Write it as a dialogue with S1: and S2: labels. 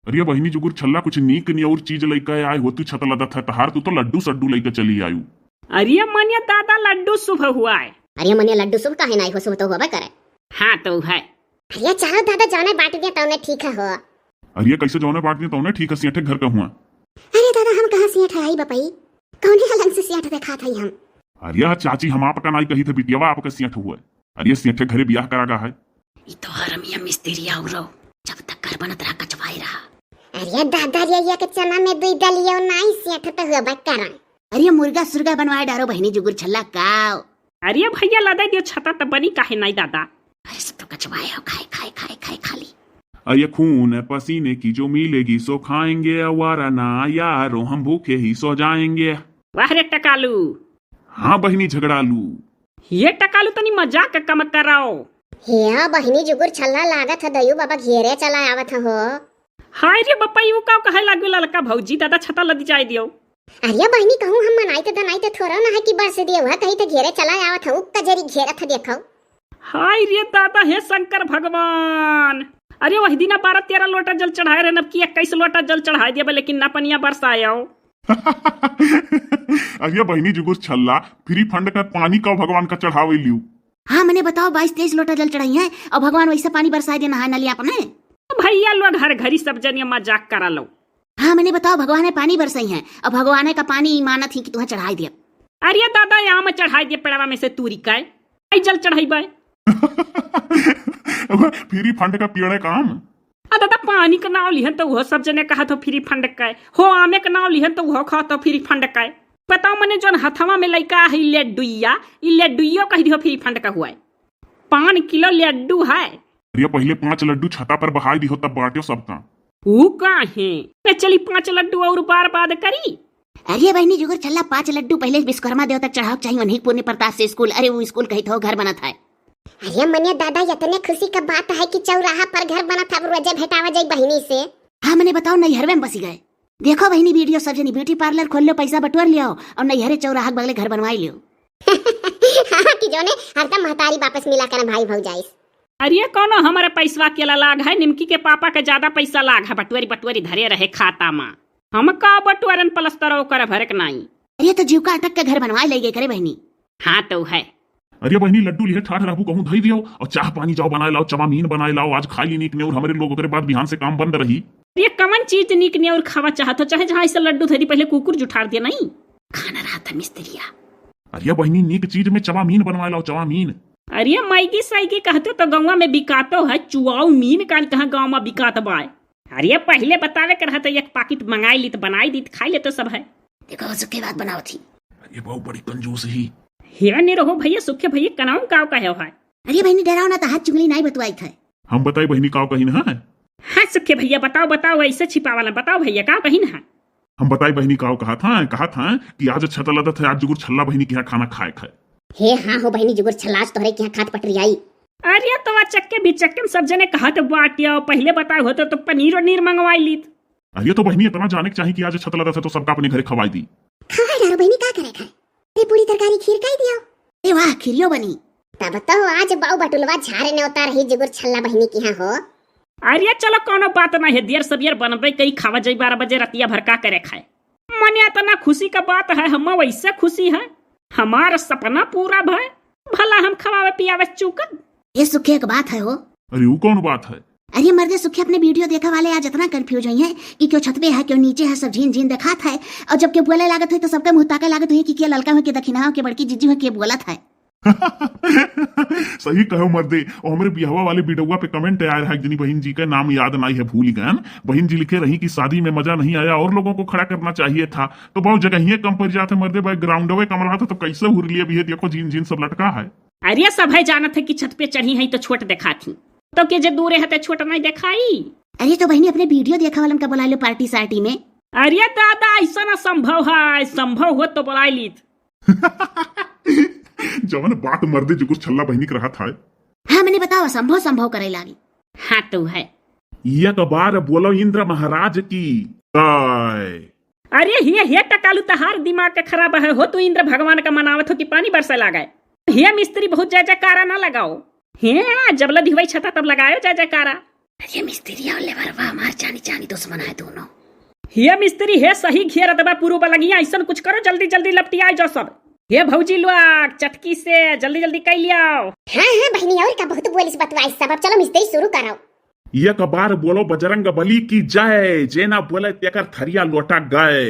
S1: अरे बहिनी जुगुर छल्ला कुछ नीक नहीं और चीज लेके आए हो तू छत लदत है तहार तू तो लड्डू सड्डू लेके चली आयु।
S2: अरे मनिया दादा लड्डू शुभ हुआ है।
S3: अरे मनिया लड्डू शुभ काहे नहीं हो, शुभ तो होबे करे।
S2: हाँ तो है।
S3: अरे चलो दादा जाने बांट दिया तौने ठीक है हो।
S1: अरे कैसे जौने बांट दिया तौने ठीक है, सियाठे घर का हुआ।
S3: अरे दादा हम कहां सियाठ आई बपई, कौने हलन से सियाठ देखा था हम।
S1: अरे चाची हम आपका नहीं कही थे बिटियावा आपका सियाठ हुआ। अरे सियाठे घरे ब्याह करागा है।
S2: ये तो हरमिया मिस्त्री औरो जब तक घर बनत रहा कचवाई रहा।
S3: अरे दादा ये के चना में दूध डालियो नहीं सियाठ तो हुआ बकरा।
S4: अरे मुर्गा सुर्गा बनवाए डारो बहनी जुगुर छल्ला काओ।
S2: अरे भैया लदा दियो छता त बनी काहे नहीं दादा।
S4: अरे सब तो कचवाए हो, खाए खाए खाए खाए खाली।
S1: अरे खून पसीने की जो मिलेगी सो खाएंगे, अवारा ना यारो हम भूखे ही सो जाएंगे।
S2: वाह रे टकालू।
S1: हाँ बहिनी झगड़ालू।
S2: ये टकालू तनी मजाक कम कराओ।
S3: हे बहिनी जुगुर छल्ला लागत है दयू बाबा घेरे चला आवत हो।
S2: हाय रे बप्पा यू का कहे लागू ललका भौजी दादा छता लदी जाए दियो।
S3: अरे बहिनी कहूं हम मनाई तो दनाई तो थोड़ा ना है कि बरस दियो है कहीं तो घेरे चला आवत हो कजरी घेरत देखो।
S2: हाय रे दादा हे शंकर भगवान। अरे वही दिना 12-13 लोटा जल चढ़ाए रहे, नब की 21 लोटा जल चढ़ाए दिया लेकिन ना पनिया बरसाया।
S1: अरे बहिनी जुगुर छल्ला फ्री फंड का पानी का भगवान का चढ़ावे लियो।
S4: हाँ मैंने बताओ 22-23 लोटा जल चढ़ाई है और भगवान वैसा पानी बरसाए दे नहा नलिया अपने।
S2: भैया लोग हर घड़ी सब जन मजाक करा लो।
S4: हाँ मैंने बताओ भगवान ने पानी बरसाई है और भगवान का पानी मानत ही कि तुम्हें चढ़ाई दिया।
S2: अरे दादा यहाँ में चढ़ाई दिए पेड़वा में से तूरी का जल चढ़ाई बाय।
S1: फ्री फंड का पेड़ काम।
S2: दादा पानी का नाव लिहन तो वह सब जने कहा तो फ्री फंड का हो, आमे का नाव लिहन तो वह कहा तो फ्री फंड का। बताओ मने जोन हथवा में लइका है लड्डुइयो कह दियो फ्री फंड का हुआ है। 5 किलो लड्डू है।
S1: अरे पहले 5 लड्डू छता पर बहाई दियो तब बांटियो सबका।
S2: वो काहे मैं चली 5 लड्डू और बर्बाद करी।
S4: अरे बहनी जुगुर छल्ला 5 लड्डू पहले विश्वकर्मा देवता चढ़ाओ चाहिए उन्हीं पुण्य प्रताप से स्कूल। अरे वो स्कूल कही तो घर बना था।
S3: अरे मनिया दादा इतने खुशी का बात है कि चौराहा पर घर बना था रोजे भेटावा जाई बहिनी से।
S4: हाँ मैंने बताओ नैहरवे में बसी गए। देखो बहनी वीडियो सब जनी ब्यूटी पार्लर खोल लो, पैसा बटोर लियो और नैहरे चौराहा बगले घर बनवाई लियो।
S3: हाँ कि जोने हरदम महतारी वापस मिला कर भाई भौजाई।
S2: अरे कौन हमारे पैसवा के लाग है, निमकी के पापा के ज्यादा पैसा लाग है। बटुआरी धरे रहे खाता में, हम का बटुआरन प्लस्तर कर भरक नहीं।
S4: अरे तो जीव का अटक के घर बनवाए ले गए करे बहनी।
S2: हाँ तो है।
S1: अरे बहनी लड्डू लिए ठाठ रहू कहूं धई दियो और चाह पानी जाओ बनाए लाओ, चवामीन बनाए लाओ। आज खाई नीक ने और हमारे लोगों के बाद बिहान से काम बंद रही।
S2: ये कमन चीज निक ने और खावा चाहत हो, चाहे जहाँ ऐसा लड्डू धरी पहले कुकुर जुठार दिया नहीं
S4: खाना रहा था मिस्त्रिया।
S1: अरे बहनी नीक चीज में चवामीन बनवाए लाओ, चवामीन।
S2: अरे मैगी साइगी कहते तो गाँव में बिकातो है, चुआऊ मीन कान कहाँ गाँव में बिकात बाय। अरे पहले बतावे कर तो 1 पैकेट मंगाई ली तो बनाई दी खाई ले तो सब है।
S4: देखो उसके बाद बनाओ थी।
S1: अरे बहुत बड़ी कंजूस ही।
S2: हे नहीं रहो भैया सुखे भैया कनाऊ काव का है।
S4: अरे बहनी डराओ ना तो हाथ चुंगली नहीं बतवाई था।
S1: हम बताई बहनी काव कहीं ना है।
S2: हाँ सुखे भैया बताओ ऐसे छिपावाला बताओ भैया काव कहीं ना है।
S1: हम बताई बहनी काव कहा था कि आज छत लदत है, आज जुगुर छल्ला बहनी के यहाँ खाना खाए।
S3: हे हाँ हो बहिनी जुगुर छल्लाज तोहरे के यहाँ खात पटरी आई।
S2: अरे तो चक्के भी चक्के सब जने कहा तो बाटिया पहले बताए होते तो पनीर और नीर मंगवाई ली।
S1: अरे तो बहनी इतना जाने चाहिए कि आज छत लदत है तो सबका अपने घरे खवाई दी।
S3: खवाई डालो बहिनी का करे खाए ते पूरी तरकारी खीर काई दियो।
S4: ए वाह खीरियो बनी।
S3: तब तो आज बाऊ बटुलवा झारे ने उतार ही जुगुर छल्ला बहिनी के यहाँ हो।
S2: अरे चलो कोनो बात नहीं है, देर सबियर बनबे कई खावा जाई 12 बजे रतिया भर का करे खाए। मने इतना खुशी का बात है, हम वैसे खुशी है हमारा सपना पूरा भय भला हम खवावे पियावे चूकन।
S4: ये सुखे एक बात है हो।
S1: अरे वो कौन बात है।
S4: अरे मर्दे सुखे अपने वीडियो देखा वाले आज इतना कंफ्यूज हुई है कि क्यों छत पे है क्यों नीचे है, सब झीन झीन देखा था। और जब के बोले लागत हुई तो सबके मुंह ताके लागत हुई कि क्या ललका हो के दखिना हो के बड़की जीजी हो के बोला था।
S1: सही कहो मर्दे। और हमारे बिहावा वाले वीडियोवा पे कमेंट आया है, जिनी बहन जी का नाम याद नहीं है भूल गए। बहन जी लिखे रही कि शादी में मजा नहीं आया और लोगों को खड़ा करना चाहिए था, तो बहुत जगह ही कम पड़ जाते मर्दे। बैकग्राउंड में कम रहा था तो कैसे हुरलिए भी है, देखो जीन जीन सब लटका है।
S2: अरे सब है जानत है कि छत पे चढ़ी है तो छोट देखा थी तो के जे दूरे है तो छोट नहीं दिखाई।
S4: अरे तो बहनी अपने वीडियो देखा वालन का बुला लो पार्टी सार्टी में।
S2: अरे दादा ऐसा ना संभव है, संभव हो तो बुलाई ली।
S1: जवन बात मर्दे जुगुर छल्ला बहनी के रहा था।
S4: हाँ मैंने बताओ संभव करे लागी।
S2: हाँ तो है।
S1: एक बार बोलो इंद्र महाराज की
S2: अरे हे टकालू तहार दिमाग का खराब है हो, तू इंद्र भगवान का मनावत हो कि पानी बरसा लागे। हे मिस्त्री बहुत जय जयकारा ना लगाओ। हे जब लदी हुई छता तब लगायो जय जयकारा।
S4: ये मिस्त्री और लेबरवा हमार जानी जानी दुश्मन है दोनों।
S2: हे मिस्त्री हे सही घेरत बा पुरु बलगिया ऐसन कुछ करो जल्दी जल्दी लपटिया जो सब। हे भौजी लोग चटकी से जल्दी जल्दी कर लियो।
S3: हाँ हाँ बहनी और का बहुत बोलिस बतवाई सब। अब चलो मिस्त्री शुरू करो।
S1: एक बार बोलो बजरंग बली की जय, जेना बोले तेकर थरिया लोटा गए।